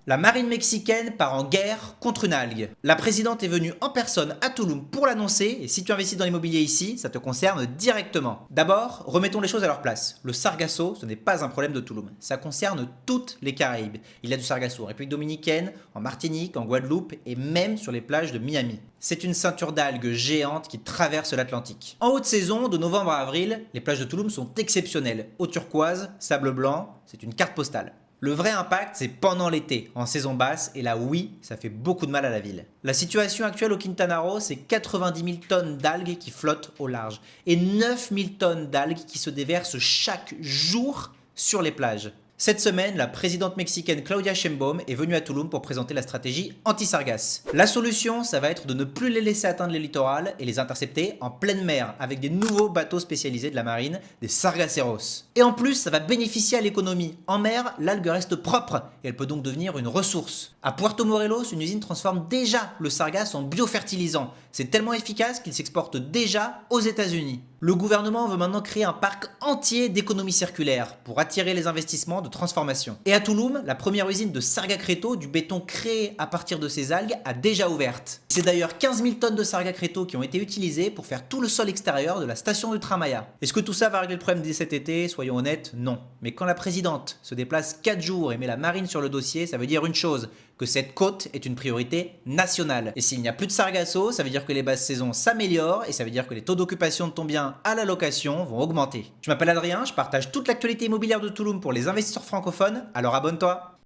La marine mexicaine part en guerre contre une algue. La présidente est venue en personne à Tulum pour l'annoncer, et si tu investis dans l'immobilier ici, ça te concerne directement. D'abord, remettons les choses à leur place. Le sargasso, ce n'est pas un problème de Tulum. Ça concerne toutes les Caraïbes. Il y a du sargasso en République dominicaine, en Martinique, en Guadeloupe et même sur les plages de Miami. C'est une ceinture d'algues géantes qui traverse l'Atlantique. En haute saison, de novembre à avril, les plages de Tulum sont exceptionnelles. Eau turquoise, sable blanc, c'est une carte postale. Le vrai impact, c'est pendant l'été, en saison basse, et là oui, ça fait beaucoup de mal à la ville. La situation actuelle au Quintana Roo, c'est 90 000 tonnes d'algues qui flottent au large, et 9 000 tonnes d'algues qui se déversent chaque jour sur les plages. Cette semaine, la présidente mexicaine Claudia Sheinbaum est venue à Tulum pour présenter la stratégie anti-sargasses. La solution, ça va être de ne plus les laisser atteindre les littorales et les intercepter en pleine mer avec des nouveaux bateaux spécialisés de la marine, des sargasseros. Et en plus, ça va bénéficier à l'économie. En mer, l'algue reste propre et elle peut donc devenir une ressource. À Puerto Morelos, une usine transforme déjà le sargasse en biofertilisant. C'est tellement efficace qu'il s'exporte déjà aux États-Unis. Le gouvernement veut maintenant créer un parc entier d'économie circulaire pour attirer les investissements de transformation. Et à Tulum, la première usine de Sargacreto, du béton créé à partir de ces algues, a déjà ouverte. C'est d'ailleurs 15 000 tonnes de Sargacreto qui ont été utilisées pour faire tout le sol extérieur de la station de Tramaya. Est-ce que tout ça va régler le problème dès cet été? Soyons honnêtes, non. Mais quand la présidente se déplace 4 jours et met la marine sur le dossier, ça veut dire une chose, que cette côte est une priorité nationale. Et s'il n'y a plus de sargasso, ça veut dire que les basses saisons s'améliorent et ça veut dire que les taux d'occupation de ton bien à la location vont augmenter. Je m'appelle Adrien, je partage toute l'actualité immobilière de Tulum pour les investisseurs francophones, alors abonne-toi.